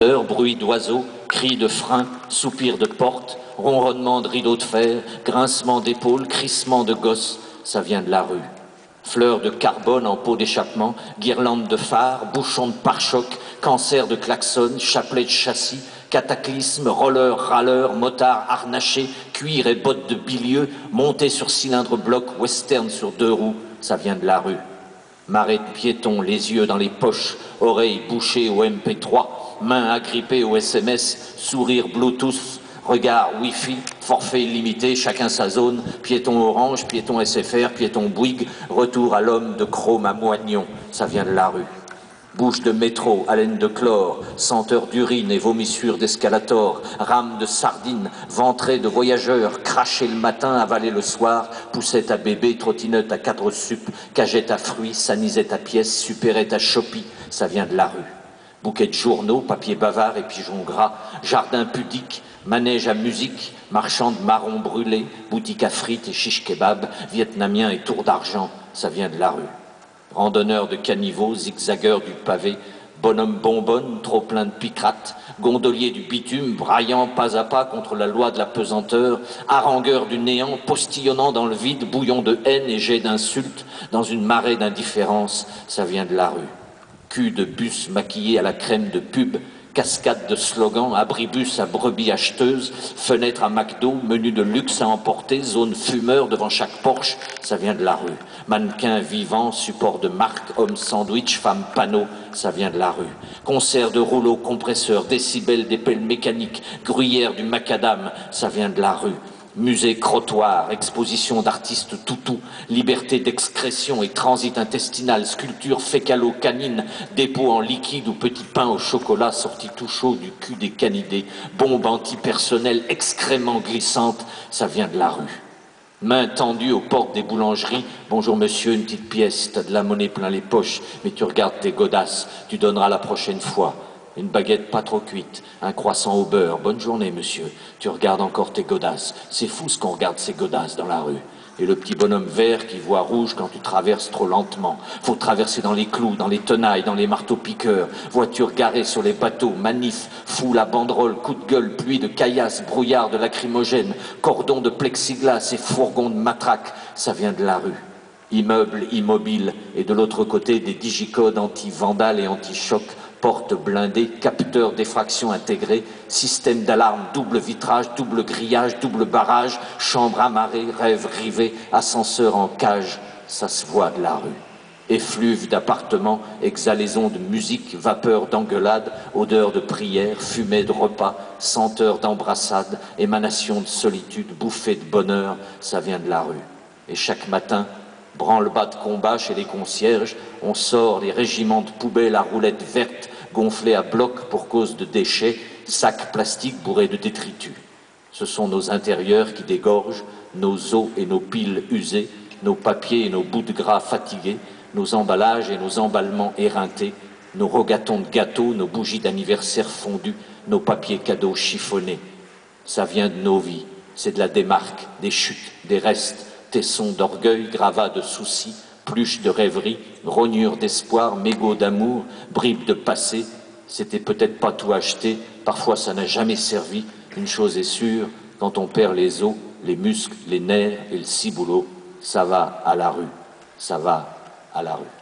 Bruit d'oiseaux, cris de frein, soupirs de porte, ronronnement de rideaux de fer, grincement d'épaules, crissement de gosses, ça vient de la rue. Fleurs de carbone en pot d'échappement, guirlandes de phares, bouchons de pare-choc, cancer de klaxon, chapelet de châssis, cataclysme, roller, râleur, motard harnaché, cuir et bottes de bilieu, montée sur cylindre bloc, western sur deux roues, ça vient de la rue. Marée de piétons, les yeux dans les poches, oreilles bouchées au MP3, mains agrippées au SMS, sourire Bluetooth, regard Wi-Fi, forfait illimité, chacun sa zone, piéton orange, piéton SFR, piéton Bouygues, retour à l'homme de chrome à moignon, ça vient de la rue. Bouche de métro, haleine de chlore, senteur d'urine et vomissure d'escalator, rame de sardines, ventrée de voyageurs, craché le matin, avalé le soir, poussette à bébé, trottinette à 4 sup, cagette à fruits, sanisette à pièces, supérette à chopie, ça vient de la rue. Bouquet de journaux, papier bavard et pigeons gras, jardin pudique, manège à musique, marchand de marrons brûlés, boutique à frites et chiche kebab, vietnamien et tour d'argent, ça vient de la rue. Randonneur de caniveaux, zigzagueur du pavé, bonhomme bonbonne, trop plein de picrate, gondolier du bitume, braillant pas à pas contre la loi de la pesanteur, harangueur du néant, postillonnant dans le vide, bouillon de haine et jet d'insultes, dans une marée d'indifférence, ça vient de la rue. Cul de bus maquillé à la crème de pub, cascade de slogans, abribus à brebis acheteuses, fenêtre à McDo, menu de luxe à emporter, zone fumeur devant chaque Porsche, ça vient de la rue. Mannequin vivant, support de marque, homme sandwich, femme panneau, ça vient de la rue. Concert de rouleaux, compresseurs, décibels des pelles mécaniques, gruyère du macadam, ça vient de la rue. Musée crottoir, exposition d'artistes toutous, liberté d'excrétion et transit intestinal, sculpture fécalo-canine, dépôt en liquide ou petit pain au chocolat sorti tout chaud du cul des canidés, bombe antipersonnelle, excrément glissante, ça vient de la rue. Main tendue aux portes des boulangeries, bonjour monsieur, une petite pièce, t'as de la monnaie plein les poches, mais tu regardes tes godasses, tu donneras la prochaine fois. Une baguette pas trop cuite, un croissant au beurre, bonne journée monsieur, tu regardes encore tes godasses, c'est fou ce qu'on regarde ces godasses dans la rue. Et le petit bonhomme vert qui voit rouge quand tu traverses trop lentement. Faut traverser dans les clous, dans les tenailles, dans les marteaux-piqueurs, voitures garées sur les bateaux, manif, foule à banderole, coup de gueule, pluie de caillasse, brouillard de lacrymogène, cordon de plexiglas et fourgons de matraque, ça vient de la rue. Immeubles immobiles et de l'autre côté des digicodes anti-vandales et anti-choc, portes blindées, capteurs d'effraction intégrés, système d'alarme, double vitrage, double grillage, double barrage, chambre amarrée, rêve rivé, ascenseur en cage, ça se voit de la rue. Effluve d'appartements, exhalaison de musique, vapeur d'engueulade, odeur de prière, fumée de repas, senteur d'embrassade, émanation de solitude, bouffée de bonheur, ça vient de la rue. Et chaque matin, branle-bas de combat chez les concierges, on sort les régiments de poubelles à roulettes vertes gonflés à bloc pour cause de déchets, sacs plastiques bourrés de détritus. Ce sont nos intérieurs qui dégorgent, nos os et nos piles usées, nos papiers et nos bouts de gras fatigués, nos emballages et nos emballements éreintés, nos rogatons de gâteaux, nos bougies d'anniversaire fondues, nos papiers cadeaux chiffonnés. Ça vient de nos vies, c'est de la démarque, des chutes, des restes, tessons d'orgueil, gravats de soucis, pluches de rêverie, rognures d'espoir, mégots d'amour, bribes de passé. C'était peut-être pas tout acheté, parfois ça n'a jamais servi. Une chose est sûre, quand on perd les os, les muscles, les nerfs et le ciboulot, ça va à la rue, ça va à la rue.